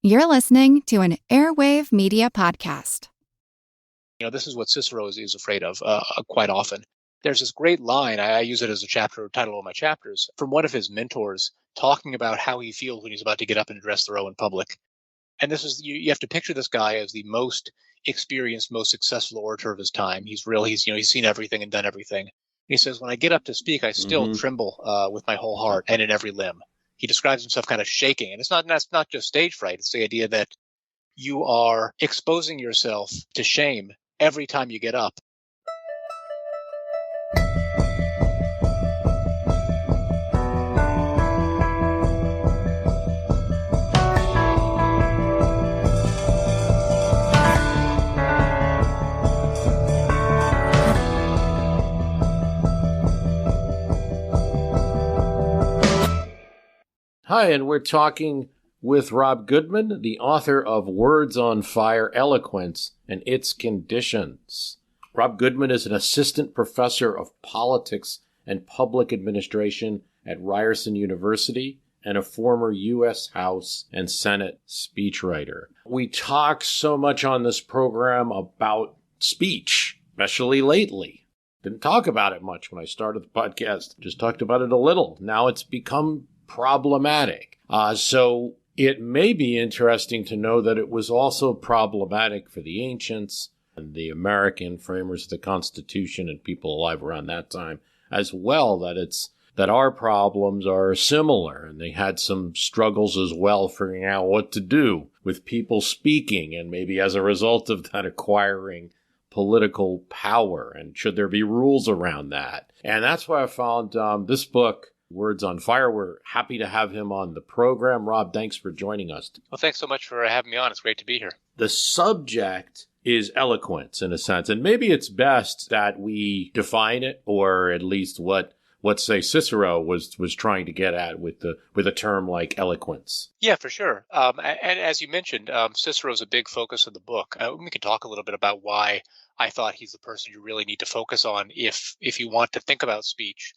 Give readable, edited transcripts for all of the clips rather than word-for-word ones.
You're listening to an Airwave Media Podcast. This is what Cicero is afraid of quite often. There's this great line, I use it as a chapter title of my chapters, from one of his mentors talking about how he feels when he's about to get up and address the row in public. And this is, you have to picture this guy as the most experienced, most successful orator of his time. He's seen everything and done everything. And he says, when I get up to speak, I still tremble with my whole heart and in every limb. He describes himself kind of shaking. And that's not just stage fright. It's the idea that you are exposing yourself to shame every time you get up. Hi, and we're talking with Rob Goodman, the author of Words on Fire, Eloquence and Its Conditions. Rob Goodman is an assistant professor of politics and public administration at Ryerson University and a former U.S. House and Senate speechwriter. We talk so much on this program about speech, especially lately. Didn't talk about it much when I started the podcast. Just talked about it a little. Now it's become problematic. So it may be interesting to know that it was also problematic for the ancients and the American framers of the Constitution and people alive around that time as well, that our problems are similar, and they had some struggles as well figuring out what to do with people speaking and maybe as a result of that acquiring political power, and should there be rules around that. And that's why I found this book, Words on Fire. We're happy to have him on the program. Rob, thanks for joining us. Well, thanks so much for having me on. It's great to be here. The subject is eloquence, in a sense, and maybe it's best that we define it, or at least what say Cicero was trying to get at with a term like eloquence. Yeah, for sure. And as you mentioned, Cicero is a big focus of the book. We can talk a little bit about why I thought he's the person you really need to focus on if you want to think about speech.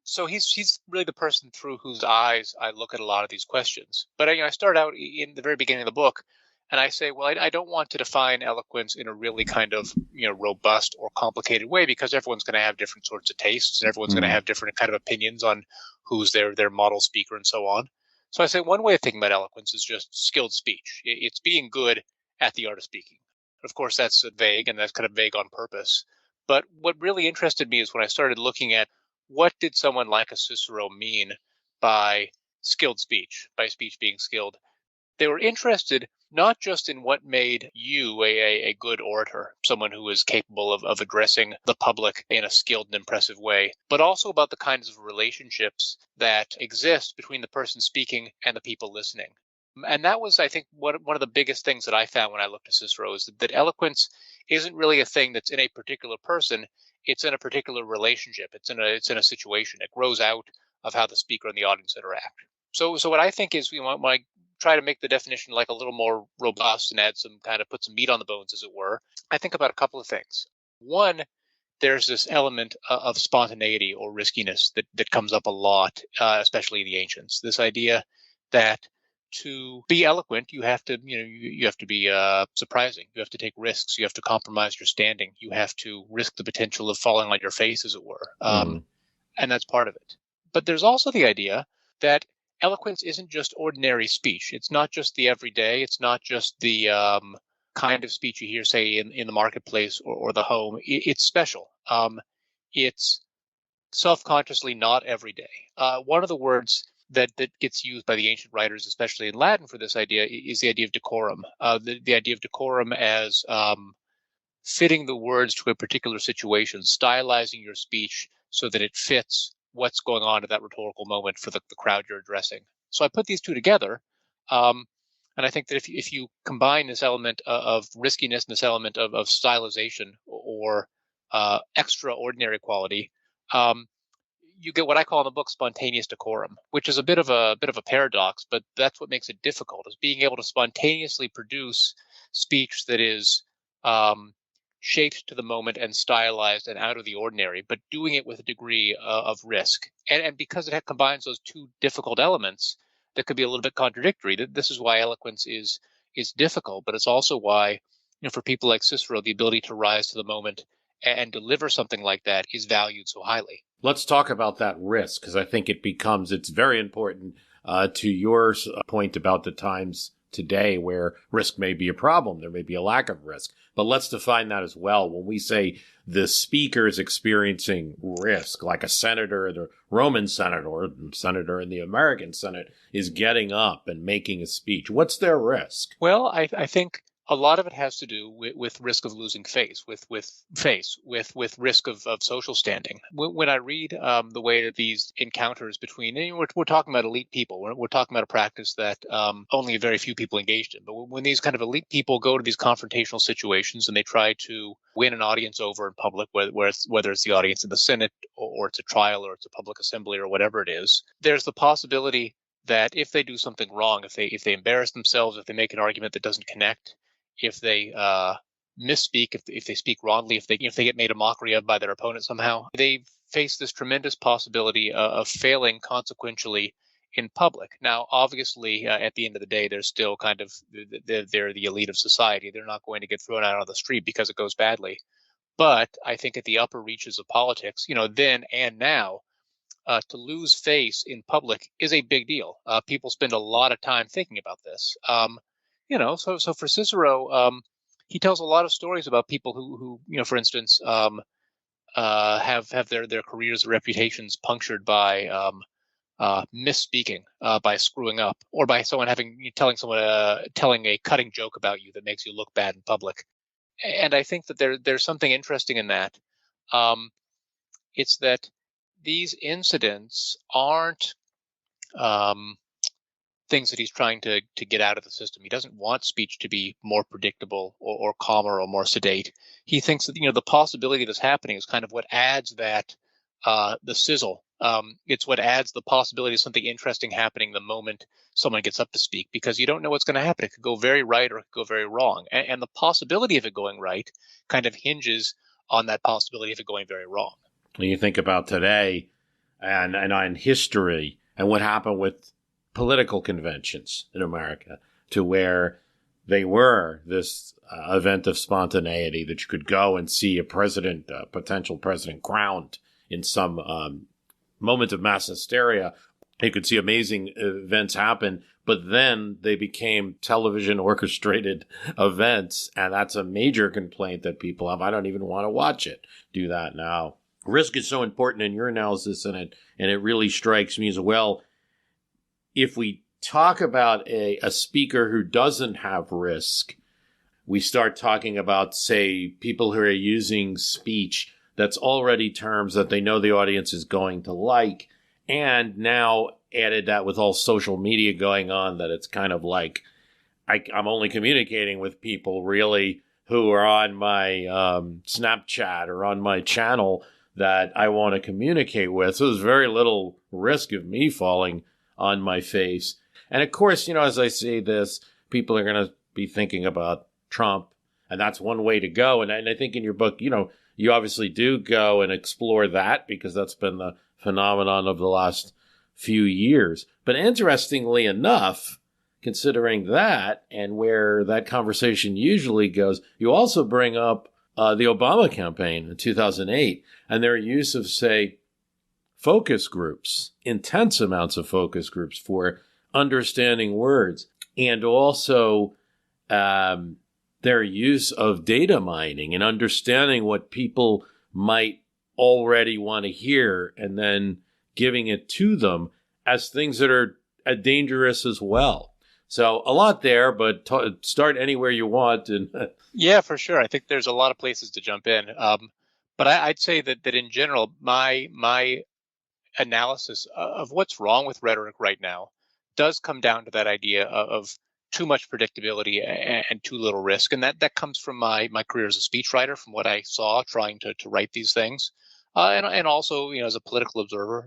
So he's really the person through whose eyes I look at a lot of these questions. But I start out in the very beginning of the book, and I say, well, I don't want to define eloquence in a really kind of robust or complicated way, because everyone's going to have different sorts of tastes, and everyone's going to have different kind of opinions on who's their model speaker and so on. So I say one way of thinking about eloquence is just skilled speech. It's being good at the art of speaking. Of course, that's vague, and that's kind of vague on purpose. But what really interested me is when I started looking at what did someone like a Cicero mean by skilled speech, by speech being skilled. They were interested not just in what made you a good orator, someone who is capable of addressing the public in a skilled and impressive way, but also about the kinds of relationships that exist between the person speaking and the people listening. And that was, I think, one of the biggest things that I found when I looked at Cicero is that eloquence isn't really a thing that's in a particular person. It's in a particular relationship. It's in a situation. It grows out of how the speaker and the audience interact. So what I think is, when I try to make the definition like a little more robust and put some meat on the bones, as it were, I think about a couple of things. One, there's this element of spontaneity or riskiness that comes up a lot, especially in the ancients. This idea that to be eloquent, you have to be surprising. You have to take risks. You have to compromise your standing. You have to risk the potential of falling on your face, as it were. And that's part of it. But there's also the idea that eloquence isn't just ordinary speech. It's not just the everyday. It's not just the kind of speech you hear, say, in the marketplace or the home. It's special. It's self-consciously not everyday. One of the words that gets used by the ancient writers, especially in Latin, for this idea is the idea of decorum. The idea of decorum as fitting the words to a particular situation, stylizing your speech so that it fits what's going on at that rhetorical moment for the crowd you're addressing. So I put these two together, and I think that if you combine this element of riskiness and this element of stylization or extraordinary quality, you get what I call in the book spontaneous decorum, which is a bit of a paradox, but that's what makes it difficult, is being able to spontaneously produce speech that is shaped to the moment and stylized and out of the ordinary, but doing it with a degree of risk. And because it combines those two difficult elements, that could be a little bit contradictory. This is why eloquence is difficult, but it's also why, for people like Cicero, the ability to rise to the moment and deliver something like that is valued so highly. Let's talk about that risk, because I think it's very important to your point about the times today where risk may be a problem. There may be a lack of risk. But let's define that as well. When we say the speaker is experiencing risk, like a senator, the Roman senator, or senator in the American Senate is getting up and making a speech, what's their risk? Well, I think a lot of it has to do with risk of losing face, with risk of social standing. When I read the way that these encounters between, and we're talking about elite people, we're talking about a practice that only a very few people engaged in. But when these kind of elite people go to these confrontational situations and they try to win an audience over in public, whether it's the audience in the Senate or it's a trial or it's a public assembly or whatever it is, there's the possibility that if they do something wrong, if they embarrass themselves, if they make an argument that doesn't connect, if they misspeak, if they speak wrongly, if they get made a mockery of by their opponent somehow, they face this tremendous possibility of failing consequentially in public. Now, obviously, at the end of the day, they're still they're the elite of society. They're not going to get thrown out on the street because it goes badly. But I think at the upper reaches of politics, then and now, to lose face in public is a big deal. People spend a lot of time thinking about this. So for Cicero, he tells a lot of stories about people who for instance, have their careers, reputations punctured by misspeaking, by screwing up, or by someone telling a cutting joke about you that makes you look bad in public. And I think that there's something interesting in that. It's that these incidents aren't things that he's trying to get out of the system. He doesn't want speech to be more predictable or calmer or more sedate. He thinks that the possibility of this happening is kind of what adds that the sizzle. It's what adds the possibility of something interesting happening the moment someone gets up to speak, because you don't know what's going to happen. It could go very right or it could go very wrong, and the possibility of it going right kind of hinges on that possibility of it going very wrong. When you think about today and on history and what happened with political conventions in America, to where they were this event of spontaneity that you could go and see a potential president crowned in some moment of mass hysteria. You could see amazing events happen, but then they became television orchestrated events. And that's a major complaint that people have. I don't even want to watch it. Do that now. Risk is so important in your analysis, and it really strikes me as well. If we talk about a speaker who doesn't have risk, we start talking about, say, people who are using speech that's already terms that they know the audience is going to like, and now added that with all social media going on, that it's kind of like I'm only communicating with people really who are on my Snapchat or on my channel that I want to communicate with. So there's very little risk of me falling on my face. And of course, as I say this, people are going to be thinking about Trump, and that's one way to go. And I think in your book, you obviously do go and explore that, because that's been the phenomenon of the last few years. But interestingly enough, considering that and where that conversation usually goes, you also bring up the Obama campaign in 2008 and their use of, say, focus groups, intense amounts of focus groups for understanding words, and also their use of data mining and understanding what people might already want to hear and then giving it to them as things that are dangerous as well. So a lot there, but start anywhere you want. And yeah, for sure. I think there's a lot of places to jump in. But I'd say that in general, my analysis of what's wrong with rhetoric right now does come down to that idea of too much predictability and too little risk. And that comes from my career as a speechwriter, from what I saw trying to write these things. And also, as a political observer,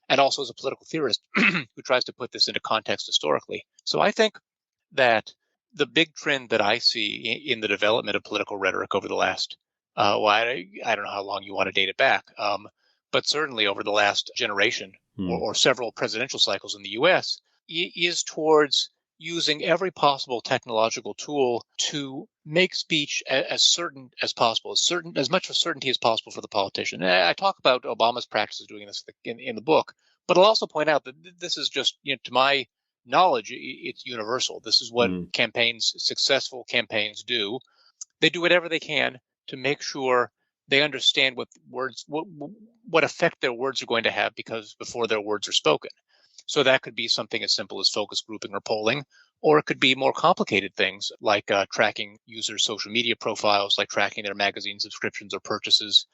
and also as a political theorist who tries to put this into context historically. So I think that the big trend that I see in the development of political rhetoric over the last, I don't know how long you want to date it back, but certainly over the last generation or several presidential cycles in the U.S., is towards using every possible technological tool to make speech as certain as possible, as much of certainty as possible for the politician. And I talk about Obama's practices doing this in the book, but I'll also point out that this is just, to my knowledge, it's universal. This is what successful campaigns do. They do whatever they can to make sure they understand what effect their words are going to have before their words are spoken. So that could be something as simple as focus grouping or polling, or it could be more complicated things like tracking users' social media profiles, like tracking their magazine subscriptions or purchases.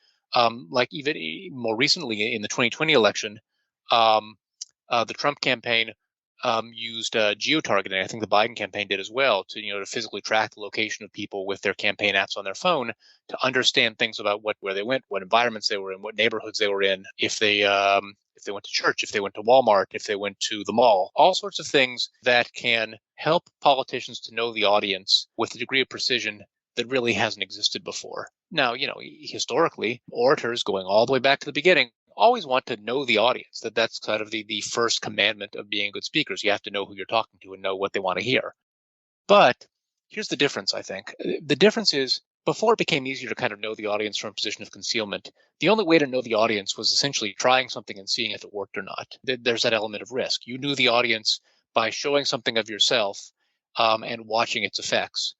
Like even more recently in the 2020 election, the Trump campaign used geotargeting. I think the Biden campaign did as well to physically track the location of people with their campaign apps on their phone to understand things about where they went, what environments they were in, what neighborhoods they were in, if they went to church, if they went to Walmart, if they went to the mall, all sorts of things that can help politicians to know the audience with a degree of precision that really hasn't existed before. Now, historically, orators going all the way back to the beginning always want to know the audience. That's kind of the first commandment of being good speakers. You have to know who you're talking to and know what they want to hear. But here's the difference, I think. The difference is, before it became easier to kind of know the audience from a position of concealment, the only way to know the audience was essentially trying something and seeing if it worked or not. There's that element of risk. You knew the audience by showing something of yourself and watching its effects.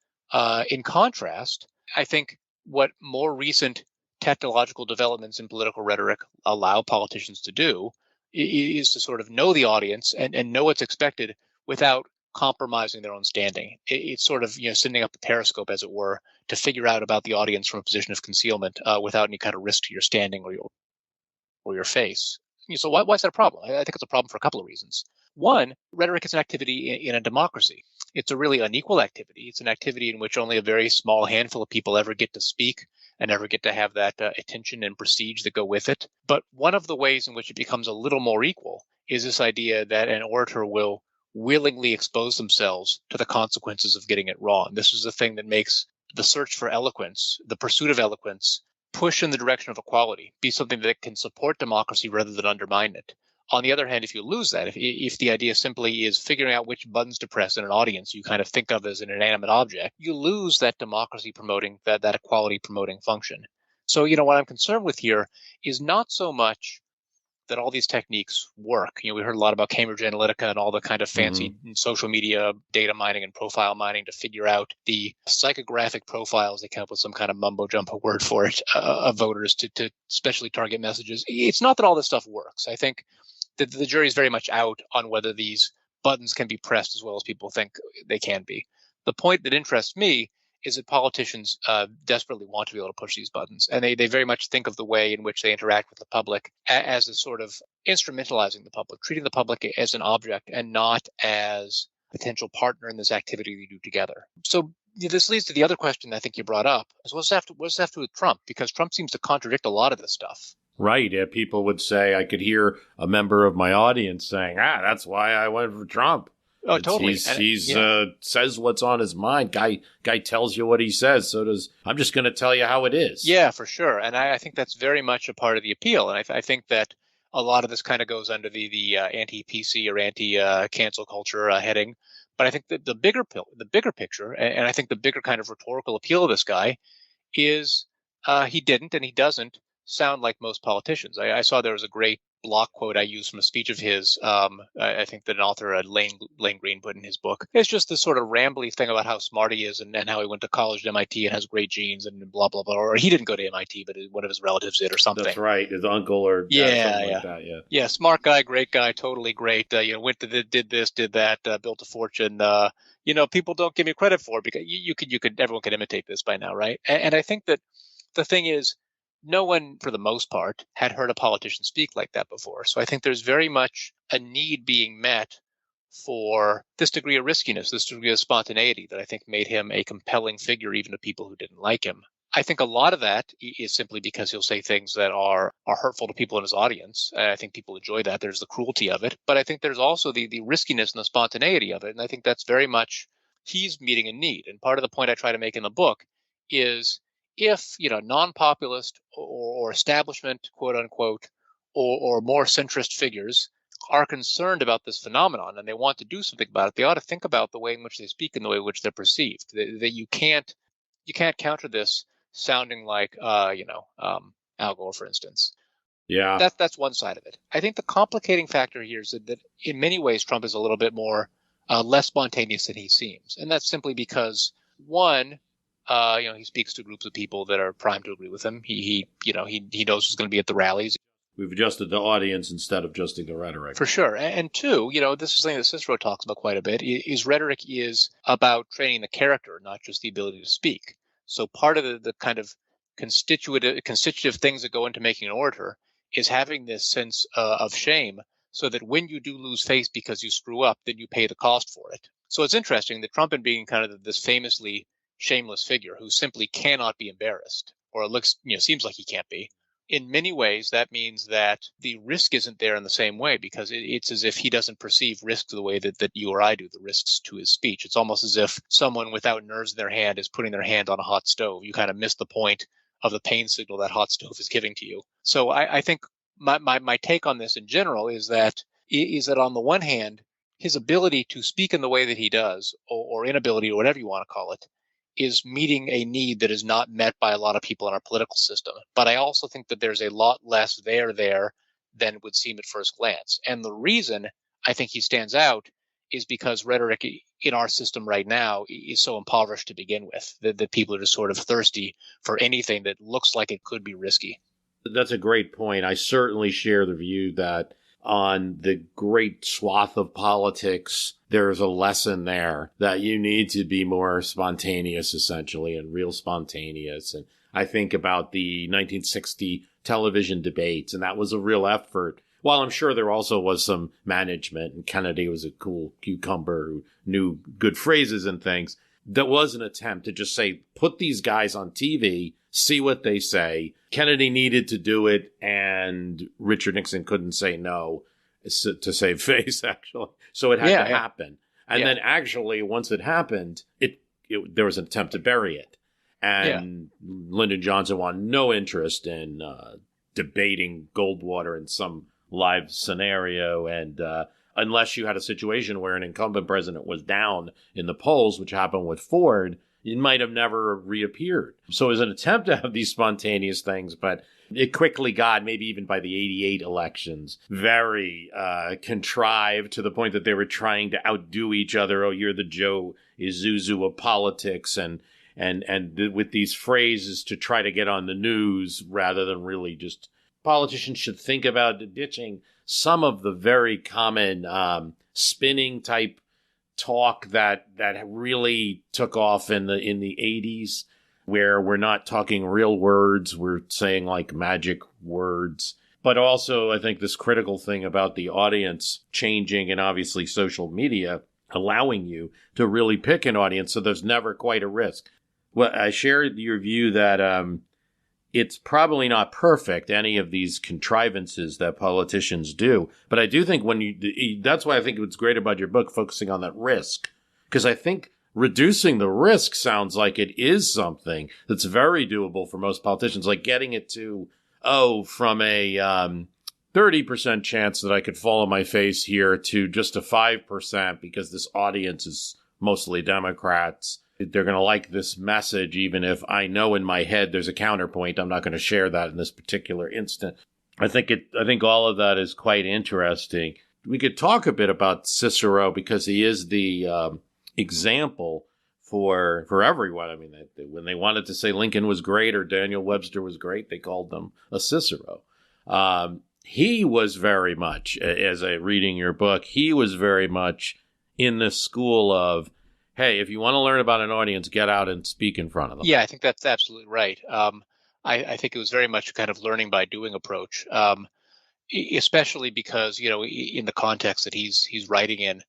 In contrast, I think what more recent technological developments in political rhetoric allow politicians to do is to sort of know the audience and know what's expected without compromising their own standing. It's sort of sending up a periscope, as it were, to figure out about the audience from a position of concealment without any kind of risk to your standing or your face. So why is that a problem? I think it's a problem for a couple of reasons. One, rhetoric is an activity in a democracy. It's a really unequal activity. It's an activity in which only a very small handful of people ever get to speak and ever get to have that attention and prestige that go with it. But one of the ways in which it becomes a little more equal is this idea that an orator will willingly expose themselves to the consequences of getting it wrong. This is the thing that makes the search for eloquence, the pursuit of eloquence, push in the direction of equality, be something that can support democracy rather than undermine it. On the other hand, if you lose that, if the idea simply is figuring out which buttons to press in an audience you kind of think of as an inanimate object, you lose that democracy promoting, that equality promoting function. So, what I'm concerned with here is not so much that all these techniques work. We heard a lot about Cambridge Analytica and all the kind of fancy social media data mining and profile mining to figure out the psychographic profiles. They come up with some kind of mumbo jumbo word for it of voters to specially target messages. It's not that all this stuff works. I think that the jury is very much out on whether these buttons can be pressed as well as people think they can be. The point that interests me is that politicians desperately want to be able to push these buttons. And they very much think of the way in which they interact with the public as a sort of instrumentalizing the public, treating the public as an object and not as a potential partner in this activity they do together. So this leads to the other question I think you brought up, is what's have to do with Trump? Because Trump seems to contradict a lot of this stuff. Right. Yeah, people would say, I could hear a member of my audience saying, that's why I went for Trump. Oh, totally. He's says what's on his mind. Guy tells you what he says. So I'm just going to tell you how it is. Yeah, for sure. And I think that's very much a part of the appeal. And I think that a lot of this kind of goes under the anti-PC or anti-cancel culture heading. But I think that the bigger picture, and I think the bigger kind of rhetorical appeal of this guy is he didn't and he doesn't sound like most politicians. I saw there was a great block quote I used from a speech of his. I think that an author, Lane Green, put in his book. It's just this sort of rambly thing about how smart he is and how he went to college at MIT and has great genes and blah, blah, blah. Or he didn't go to MIT, but one of his relatives did or something. That's right. His uncle or something like that. Yeah. Yeah. Smart guy, great guy, totally great. Went to did this, did that, built a fortune. People don't give me credit for it because everyone could imitate this by now, right? And I think that the thing is, no one, for the most part, had heard a politician speak like that before. So I think there's very much a need being met for this degree of riskiness, this degree of spontaneity that I think made him a compelling figure even to people who didn't like him. I think a lot of that is simply because he'll say things that are hurtful to people in his audience. I think people enjoy that. There's the cruelty of it. But I think there's also the riskiness and the spontaneity of it. And I think that's very much he's meeting a need. And part of the point I try to make in the book is if, non-populist or establishment, quote unquote, or more centrist figures are concerned about this phenomenon and they want to do something about it, they ought to think about the way in which they speak and the way in which they're perceived. That you can't counter this sounding like Al Gore, for instance. Yeah. That's one side of it. I think the complicating factor here is that in many ways Trump is a little bit more less spontaneous than he seems, and that's simply because one, he speaks to groups of people that are primed to agree with him. He knows who's going to be at the rallies. We've adjusted the audience instead of adjusting the rhetoric. For sure. And two, this is something that Cicero talks about quite a bit, is rhetoric is about training the character, not just the ability to speak. So part of the kind of constitutive things that go into making an orator is having this sense of shame so that when you do lose face because you screw up, then you pay the cost for it. So it's interesting that Trump, being kind of this famously shameless figure who simply cannot be embarrassed, or it looks, seems like he can't be. In many ways, that means that the risk isn't there in the same way, because it's as if he doesn't perceive risk the way that you or I do, the risks to his speech. It's almost as if someone without nerves in their hand is putting their hand on a hot stove. You kind of miss the point of the pain signal that hot stove is giving to you. So I think my take on this in general is that on the one hand, his ability to speak in the way that he does, or inability, or whatever you want to call it, is meeting a need that is not met by a lot of people in our political system. But I also think that there's a lot less there than would seem at first glance. And the reason I think he stands out is because rhetoric in our system right now is so impoverished to begin with, that people are just sort of thirsty for anything that looks like it could be risky. That's a great point. I certainly share the view that on the great swath of politics, there's a lesson there that you need to be more spontaneous, essentially, and real spontaneous. And I think about the 1960 television debates, and that was a real effort. While I'm sure there also was some management, and Kennedy was a cool cucumber who knew good phrases and things, there was an attempt to just say, put these guys on TV, see what they say. Kennedy needed to do it, and Richard Nixon couldn't say no to save face, actually. So it had to happen. And then actually, once it happened, there was an attempt to bury it. And Lyndon Johnson wanted no interest in debating Goldwater in some live scenario. And unless you had a situation where an incumbent president was down in the polls, which happened with Ford, it might have never reappeared. So it was an attempt to have these spontaneous things, but it quickly got, maybe even by the 88 elections, very contrived to the point that they were trying to outdo each other. Oh, you're the Joe Isuzu of politics, and with these phrases to try to get on the news rather than really just politicians should think about ditching some of the very common spinning type talk that really took off in the 80s, where we're not talking real words, we're saying like magic words. But also, I think this critical thing about the audience changing, and obviously social media allowing you to really pick an audience, so there's never quite a risk. Well, I share your view that it's probably not perfect, any of these contrivances that politicians do. But I do think that's why I think what's great about your book, focusing on that risk. Because I think reducing the risk sounds like it is something that's very doable for most politicians, like getting it to, from a 30% chance that I could fall on my face here to just a 5% because this audience is mostly Democrats. They're going to like this message, even if I know in my head there's a counterpoint. I'm not going to share that in this particular instant. I think all of that is quite interesting. We could talk a bit about Cicero because he is the example for everyone. I mean, when they wanted to say Lincoln was great or Daniel Webster was great, they called them a Cicero. He was very much, as I reading your book, he was very much in the school of, hey, if you want to learn about an audience, get out and speak in front of them. Yeah, I think that's absolutely right. I think it was very much kind of learning by doing approach, especially because, in the context that he's writing in,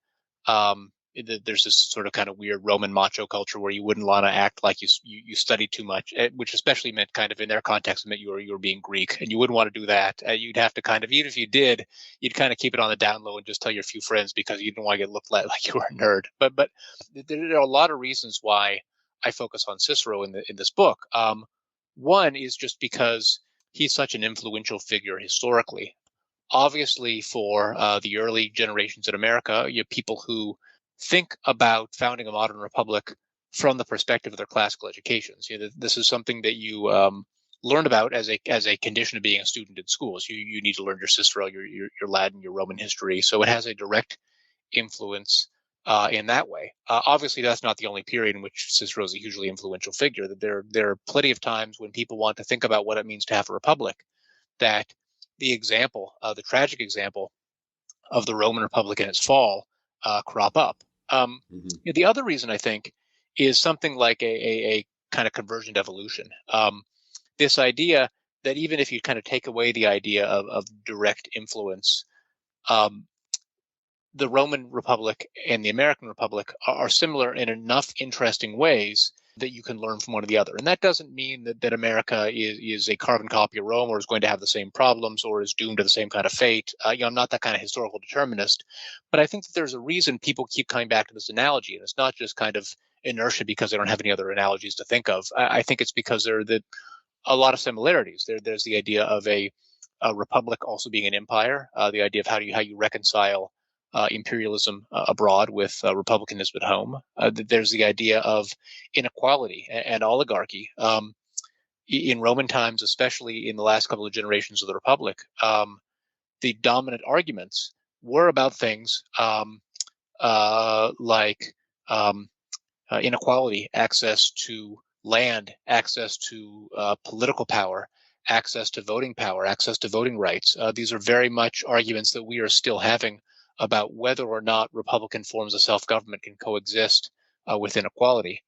there's this sort of kind of weird Roman macho culture where you wouldn't want to act like you studied too much, which especially meant kind of in their context meant you were being Greek, and you wouldn't want to do that. You'd have to kind of, even if you did, you'd kind of keep it on the down low and just tell your few friends because you didn't want to get looked like you were a nerd. But there are a lot of reasons why I focus on Cicero in this book. One is just because he's such an influential figure historically. Obviously, for the early generations in America, you have people who think about founding a modern republic from the perspective of their classical educations. This is something that you learn about as a condition of being a student in schools. You need to learn your Cicero, your Latin, your Roman history. So it has a direct influence in that way. Obviously, that's not the only period in which Cicero is a hugely influential figure. There are plenty of times when people want to think about what it means to have a republic, that the tragic example of the Roman Republic and its fall crop up. The other reason, I think, is something like a kind of convergent evolution. This idea that even if you kind of take away the idea of direct influence, the Roman Republic and the American Republic are similar in enough interesting ways that you can learn from one or the other. And that doesn't mean that America is a carbon copy of Rome or is going to have the same problems or is doomed to the same kind of fate. I'm not that kind of historical determinist, but I think that there's a reason people keep coming back to this analogy. And it's not just kind of inertia because they don't have any other analogies to think of. I think it's because there are a lot of similarities. There's the idea of a republic also being an empire, the idea of how you reconcile imperialism abroad with republicanism at home. There's the idea of inequality and oligarchy. In Roman times, especially in the last couple of generations of the Republic, the dominant arguments were about things like inequality, access to land, access to political power, access to voting power, access to voting rights. These are very much arguments that we are still having about whether or not Republican forms of self-government can coexist with inequality.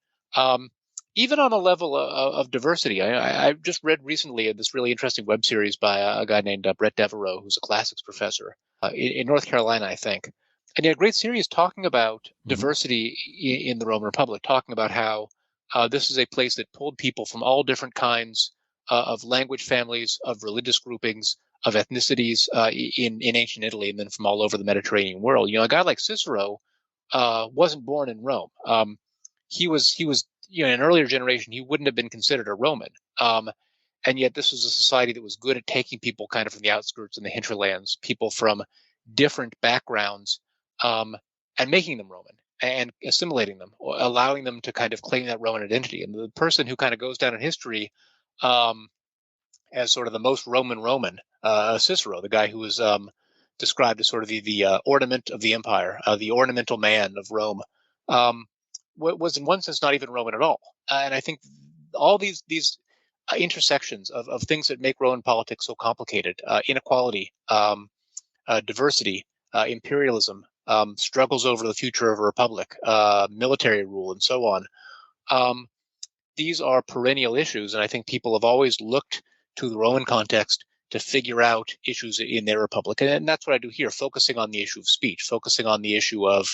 Even on a level of diversity, I just read recently this really interesting web series by a guy named Brett Devereaux, who's a classics professor in North Carolina, I think. And he had a great series talking about diversity in the Roman Republic, talking about how this is a place that pulled people from all different kinds of language families, of religious groupings, of ethnicities in ancient Italy, and then from all over the Mediterranean world. A guy like Cicero wasn't born in Rome. He was in an earlier generation, he wouldn't have been considered a Roman. And yet this was a society that was good at taking people kind of from the outskirts and the hinterlands, people from different backgrounds, and making them Roman and assimilating them, or allowing them to kind of claim that Roman identity. And the person who kind of goes down in history as sort of the most Roman, Cicero, the guy who was described as sort of the ornament of the empire, the ornamental man of Rome, was in one sense not even Roman at all. And I think all these intersections of things that make Roman politics so complicated, inequality, diversity, imperialism, struggles over the future of a republic, military rule, and so on. These are perennial issues, and I think people have always looked to the Roman context to figure out issues in their republic. And that's what I do here, focusing on the issue of speech, focusing on the issue of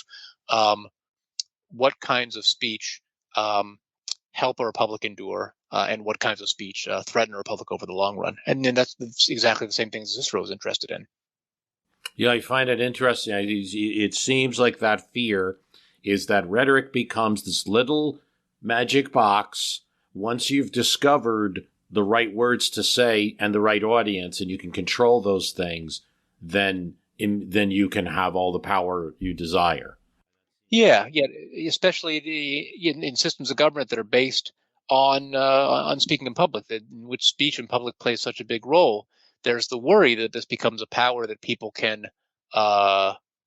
what kinds of speech help a republic endure, and what kinds of speech threaten a republic over the long run. And then that's exactly the same thing Cicero was interested in. Yeah, I find it interesting. It seems like that fear is that rhetoric becomes this little magic box. Once you've discovered the right words to say and the right audience, and you can control those things, then you can have all the power you desire. Yeah, especially in systems of government that are based on speaking in public, in which speech in public plays such a big role. There's the worry that this becomes a power that people can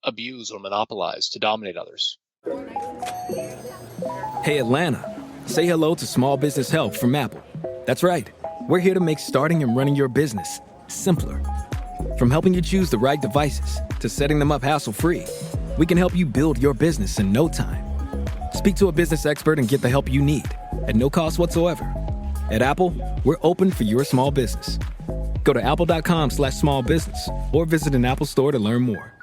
abuse or monopolize to dominate others. Hey, Atlanta, say hello to Small Business Help from Apple. That's right. We're here to make starting and running your business simpler. From helping you choose the right devices to setting them up hassle-free, we can help you build your business in no time. Speak to a business expert and get the help you need at no cost whatsoever. At Apple, we're open for your small business. Go to apple.com/small business or visit an Apple store to learn more.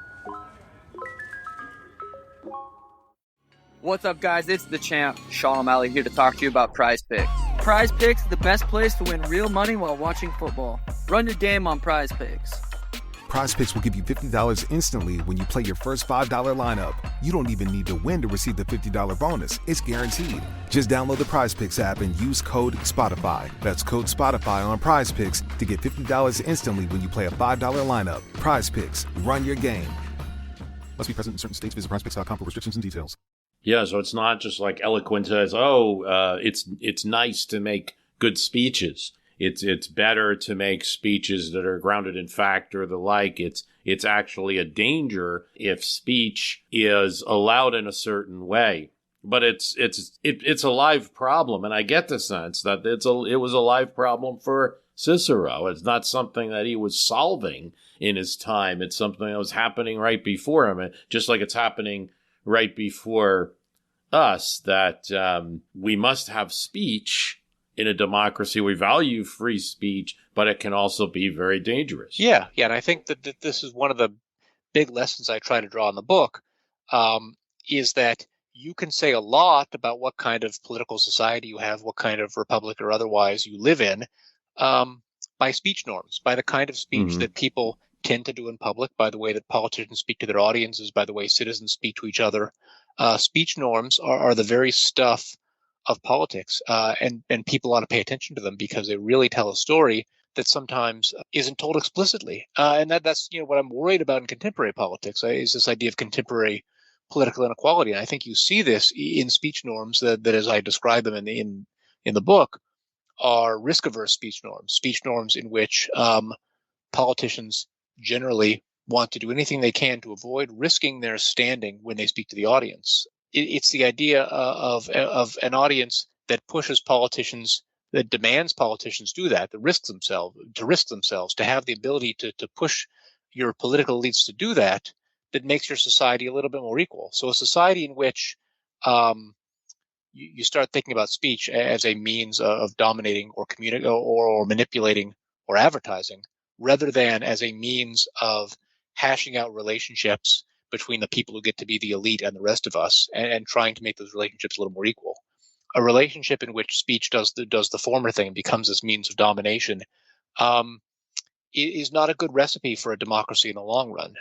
What's up, guys? It's the champ, Sean O'Malley, here to talk to you about Prize Picks. Prize Picks is the best place to win real money while watching football. Run your game on Prize Picks. PrizePicks will give you $50 instantly when you play your first $5 lineup. You don't even need to win to receive the $50 bonus. It's guaranteed. Just download the PrizePicks app and use code SPOTIFY. That's code SPOTIFY on PrizePicks to get $50 instantly when you play a $5 lineup. PrizePicks, run your game. Must be present in certain states. Visit prizepicks.com for restrictions and details. Yeah, so it's not just like eloquence says, it's nice to make good speeches. It's better to make speeches that are grounded in fact or the like. It's actually a danger if speech is allowed in a certain way. But it's a live problem, and I get the sense that it was a live problem for Cicero. It's not something that he was solving in his time. It's something that was happening right before him, just like it's happening right before us, that we must have speech in a democracy. We value free speech, but it can also be very dangerous. Yeah, and I think that this is one of the big lessons I try to draw in the book, is that you can say a lot about what kind of political society you have, what kind of republic or otherwise you live in, by speech norms, by the kind of speech that people tend to do in public, by the way that politicians speak to their audiences, by the way citizens speak to each other. Speech norms are the very stuff of politics, and people ought to pay attention to them because they really tell a story that sometimes isn't told explicitly. And that's what I'm worried about in contemporary politics, is this idea of contemporary political inequality. And I think you see this in speech norms that as I describe them in the book, are risk-averse speech norms in which politicians generally want to do anything they can to avoid risking their standing when they speak to the audience. It's the idea of an audience that pushes politicians, that demands politicians do that, to risk themselves, to have the ability to push your political elites to do that makes your society a little bit more equal. So a society in which you start thinking about speech as a means of dominating or communicating or manipulating or advertising, rather than as a means of hashing out relationships between the people who get to be the elite and the rest of us, and trying to make those relationships a little more equal. A relationship in which speech does the former thing and becomes this means of domination is not a good recipe for a democracy in the long run.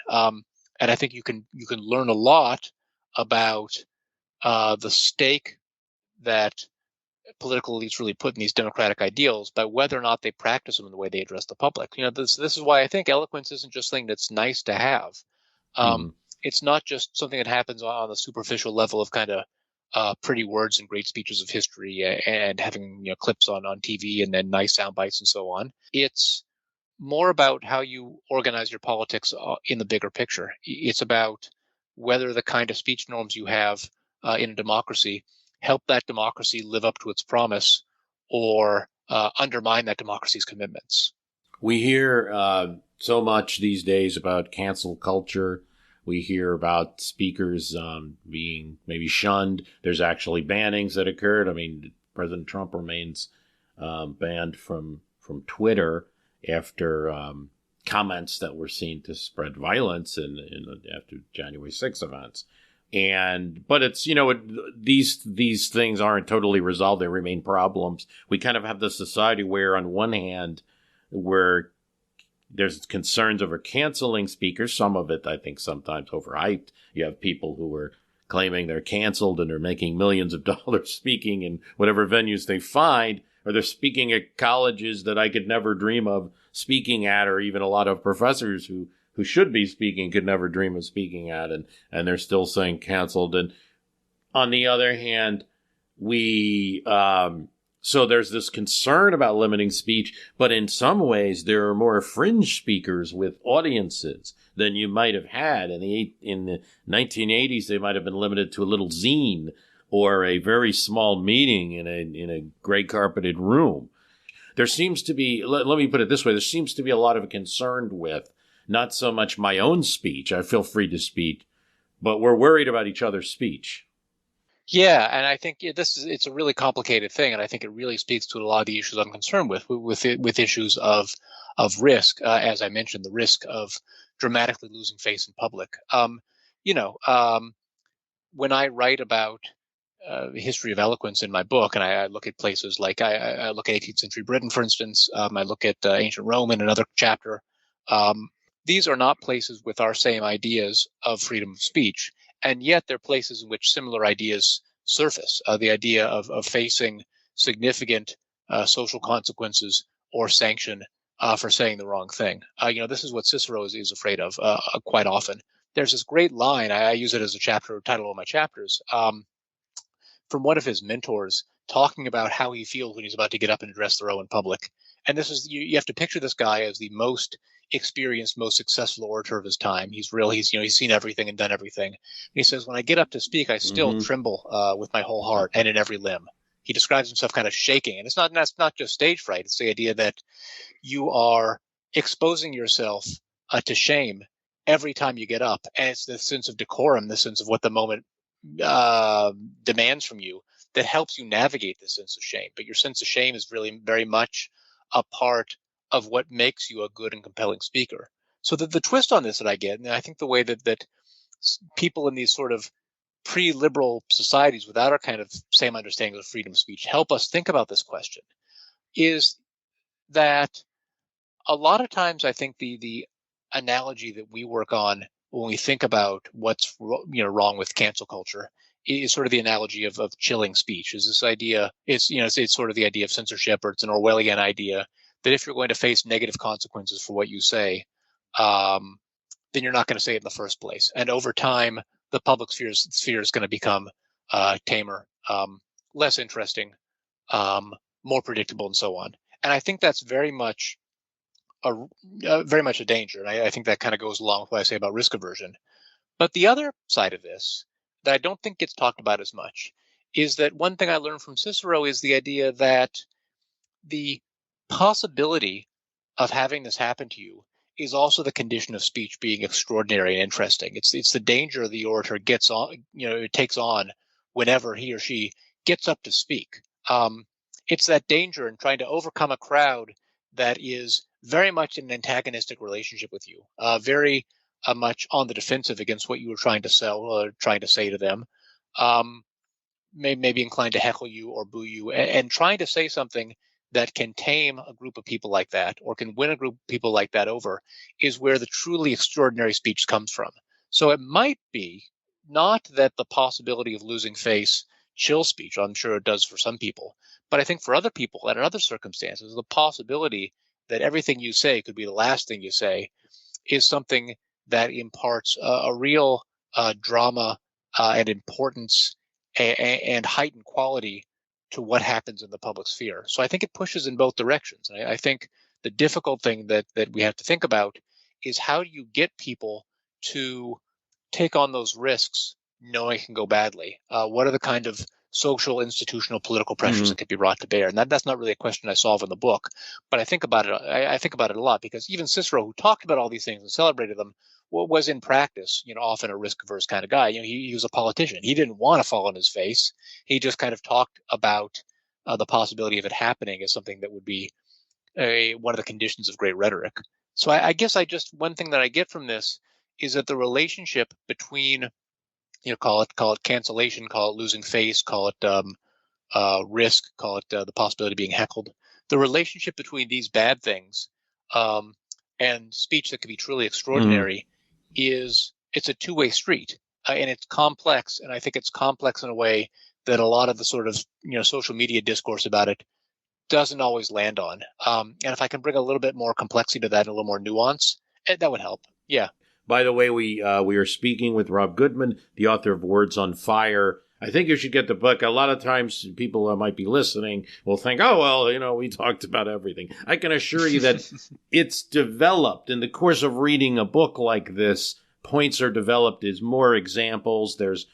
And I think you can learn a lot about the stake that political elites really put in these democratic ideals by whether or not they practice them in the way they address the public. This is why I think eloquence isn't just something that's nice to have. It's not just something that happens on the superficial level of kind of pretty words and great speeches of history and having clips on TV and then nice sound bites and so on. It's more about how you organize your politics in the bigger picture. It's about whether the kind of speech norms you have in a democracy help that democracy live up to its promise or undermine that democracy's commitments. We hear so much these days about cancel culture. We hear about speakers being maybe shunned. There's actually bannings that occurred. I mean, President Trump remains banned from Twitter after comments that were seen to spread violence after January 6th events. But it's, these things aren't totally resolved. They remain problems. We kind of have this society where on one hand, where there's concerns over canceling speakers, some of it, I think, sometimes overhyped. You have people who are claiming they're canceled and they're making millions of dollars speaking in whatever venues they find, or they're speaking at colleges that I could never dream of speaking at, or even a lot of professors who should be speaking could never dream of speaking at, and they're still saying canceled. And on the other hand, so there's this concern about limiting speech, but in some ways there are more fringe speakers with audiences than you might have had. In the 1980s, they might have been limited to a little zine or a very small meeting in a gray carpeted room. There seems to be, let me put it this way, there seems to be a lot of concern with not so much my own speech. I feel free to speak, but we're worried about each other's speech. Yeah, and I think it's a really complicated thing, and I think it really speaks to a lot of the issues I'm concerned with issues of risk, as I mentioned, the risk of dramatically losing face in public. When I write about the history of eloquence in my book, and I look at places like I look at 18th century Britain, for instance, I look at ancient Rome in another chapter. these are not places with our same ideas of freedom of speech, and yet they're places in which similar ideas surface. The idea of facing significant social consequences or sanction for saying the wrong thing. This is what Cicero is afraid of quite often. There's this great line, I use it as a chapter title of my chapters, from one of his mentors talking about how he feels when he's about to get up and address the row in public. And this is, you have to picture this guy as the most experienced, most successful orator of his time. He's seen everything and done everything. And he says, when I get up to speak, I still tremble with my whole heart and in every limb. He describes himself kind of shaking. And that's not just stage fright. It's the idea that you are exposing yourself to shame every time you get up. And it's the sense of decorum, the sense of what the moment demands from you that helps you navigate this sense of shame. But your sense of shame is really very much a part of what makes you a good and compelling speaker. So the twist on this that I get, and I think the way that people in these sort of pre-liberal societies without our kind of same understanding of freedom of speech help us think about this question, is that a lot of times I think the analogy that we work on when we think about what's wrong with cancel culture is sort of the analogy of chilling speech. Is this idea? It's sort of the idea of censorship, or it's an Orwellian idea that if you're going to face negative consequences for what you say, then you're not going to say it in the first place. And over time, the public sphere is going to become tamer, less interesting, more predictable, and so on. And I think that's very much a danger. And I think that kind of goes along with what I say about risk aversion. But the other side of this that I don't think gets talked about as much is that one thing I learned from Cicero is the idea that the possibility of having this happen to you is also the condition of speech being extraordinary and interesting. It's the danger the orator gets on, takes on whenever he or she gets up to speak. It's that danger in trying to overcome a crowd that is very much in an antagonistic relationship with you, very much on the defensive against what you were trying to sell or trying to say to them, maybe inclined to heckle you or boo you, and trying to say something that can tame a group of people like that or can win a group of people like that over is where the truly extraordinary speech comes from. So it might be not that the possibility of losing face chills speech. I'm sure it does for some people. But I think for other people and in other circumstances, the possibility that everything you say could be the last thing you say is something that imparts a real drama and importance and heightened quality to what happens in the public sphere. So I think it pushes in both directions. And I think the difficult thing that we have to think about is how do you get people to take on those risks knowing it can go badly? What are the kind of social, institutional, political pressures that can be brought to bear? And that's not really a question I solve in the book, but I think about it. I think about it a lot because even Cicero, who talked about all these things and celebrated them, was in practice, often a risk-averse kind of guy. He was a politician. He didn't want to fall on his face. He just kind of talked about the possibility of it happening as something that would be one of the conditions of great rhetoric. So I guess one thing that I get from this is that the relationship between, call it cancellation, call it losing face, call it risk, call it the possibility of being heckled. The relationship between these bad things and speech that can be truly extraordinary it's a two-way street, and it's complex. And I think it's complex in a way that a lot of the sort of social media discourse about it doesn't always land on. And if I can bring a little bit more complexity to that and a little more nuance, that would help. Yeah. By the way, we are speaking with Rob Goodman, the author of Words on Fire. I think you should get the book. A lot of times people might be listening will think, oh, well, we talked about everything. I can assure you that it's developed in the course of reading a book like this. Points are developed as more examples. It's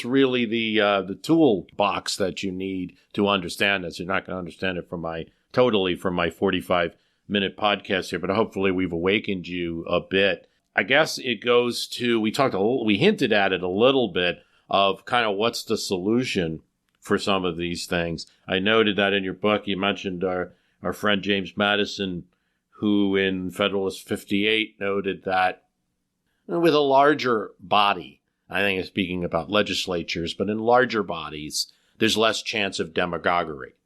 really the toolbox that you need to understand this. You're not going to understand it from my 45-minute podcast here, but hopefully we've awakened you a bit. I guess it goes to, we hinted at it a little bit of kind of what's the solution for some of these things. I noted that in your book, you mentioned our friend James Madison, who in Federalist 58 noted that with a larger body, I think it's speaking about legislatures, but in larger bodies, there's less chance of demagoguery.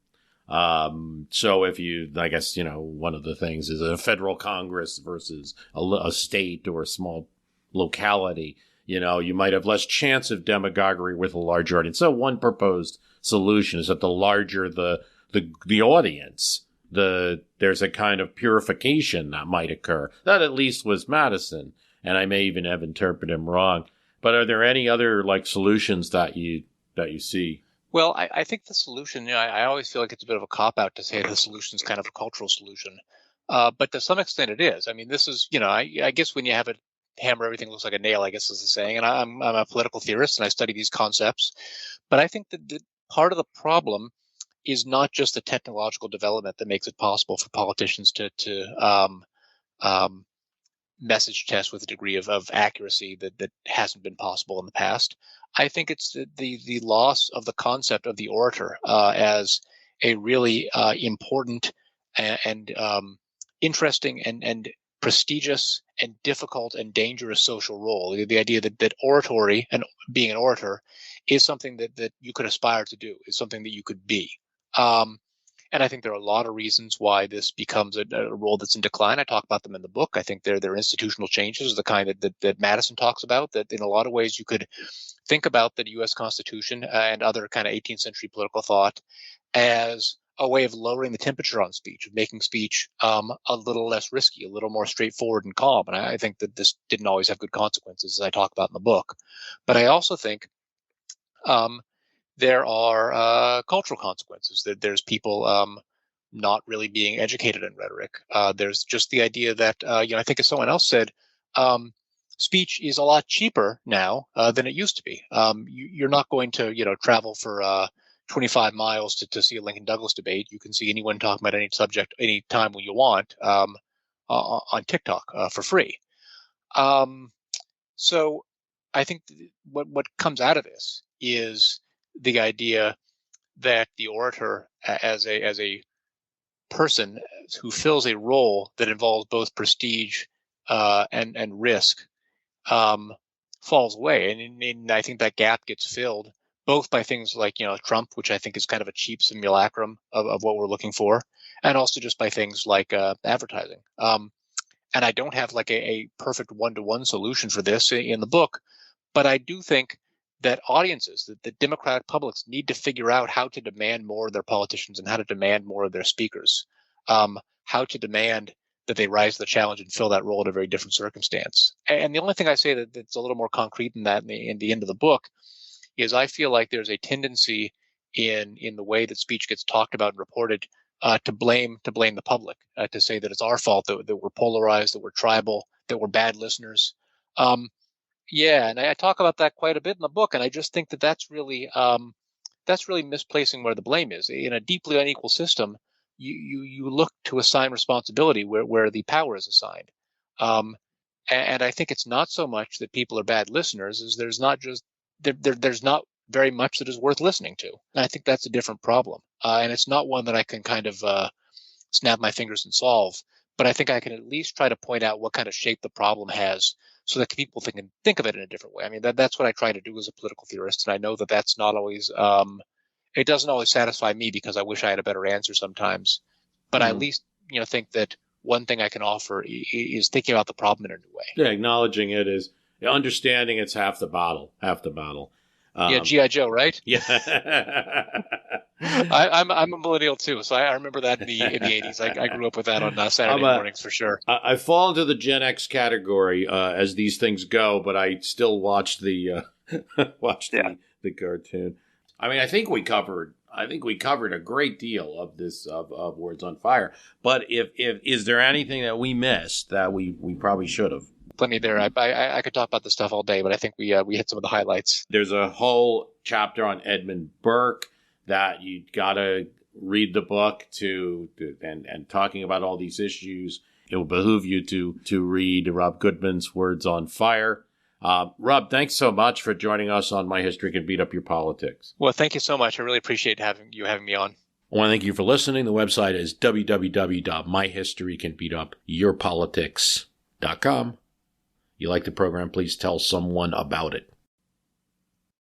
So if you, I guess, one of the things is a federal Congress versus a state or a small locality, you might have less chance of demagoguery with a larger audience. So one proposed solution is that the larger the audience, there's a kind of purification that might occur. That at least was Madison, and I may even have interpreted him wrong. But are there any other solutions that you see? Well, I think the solution, I always feel like it's a bit of a cop-out to say the solution is kind of a cultural solution. But to some extent it is. I mean, this is, I guess when you have a hammer, everything looks like a nail, I guess is the saying. And I'm a political theorist and I study these concepts. But I think that part of the problem is not just the technological development that makes it possible for politicians to message test with a degree of accuracy that hasn't been possible in the past. I think it's the loss of the concept of the orator as a really important and interesting and prestigious and difficult and dangerous social role. The idea that oratory and being an orator is something that you could aspire to do, is something that you could be. And I think there are a lot of reasons why this becomes a role that's in decline. I talk about them in the book. I think there are institutional changes, the kind that Madison talks about, that in a lot of ways you could think about the U.S. Constitution and other kind of 18th century political thought as a way of lowering the temperature on speech, of making speech a little less risky, a little more straightforward and calm. And I think that this didn't always have good consequences, as I talk about in the book. But I also think there are cultural consequences. There's people not really being educated in rhetoric. There's just the idea that, I think as someone else said, speech is a lot cheaper now than it used to be. You're not going to, travel for 25 miles to see a Lincoln Douglas debate. You can see anyone talking about any subject any time when you want on TikTok for free. So I think what comes out of this is the idea that the orator as a person who fills a role that involves both prestige and risk falls away. And I think that gap gets filled both by things like, Trump, which I think is kind of a cheap simulacrum of what we're looking for, and also just by things like advertising. And I don't have a perfect one-to-one solution for this in the book, but I do think that audiences, that the democratic publics need to figure out how to demand more of their politicians and how to demand more of their speakers, how to demand that they rise to the challenge and fill that role in a very different circumstance. And the only thing I say that's a little more concrete than that in the end of the book is I feel like there's a tendency in the way that speech gets talked about and reported to blame the public, to say that it's our fault that we're polarized, that we're tribal, that we're bad listeners. Yeah, and I talk about that quite a bit in the book, and I just think that's really misplacing where the blame is. In a deeply unequal system, you look to assign responsibility where the power is assigned. And I think it's not so much that people are bad listeners, as there's not very much that is worth listening to. And I think that's a different problem. And it's not one that I can kind of snap my fingers and solve, but I think I can at least try to point out what kind of shape the problem has, so that people think of it in a different way. I mean, that's what I try to do as a political theorist, and I know that that's not always. It doesn't always satisfy me because I wish I had a better answer sometimes. But I at least think that one thing I can offer is thinking about the problem in a new way. Yeah, acknowledging it is understanding it's half the battle. Yeah, G.I. Joe, right? Yeah. I'm a millennial too, so I remember that in the 80s. I grew up with that on Saturday mornings for sure. I fall into the Gen X category as these things go, but I still watched the the cartoon. I mean, I think we covered a great deal of this of Words on Fire. But if is there anything that we missed that we probably should have? Plenty there. I could talk about this stuff all day, but I think we hit some of the highlights. There's a whole chapter on Edmund Burke that you gotta read the book and talking about all these issues. It will behoove you to read Rob Goodman's Words on Fire. Rob, thanks so much for joining us on My History Can Beat Up Your Politics. Well, thank you so much. I really appreciate having me on. I want to thank you for listening. The website is www.myhistorycanbeatupyourpolitics.com. You like the program, please tell someone about it.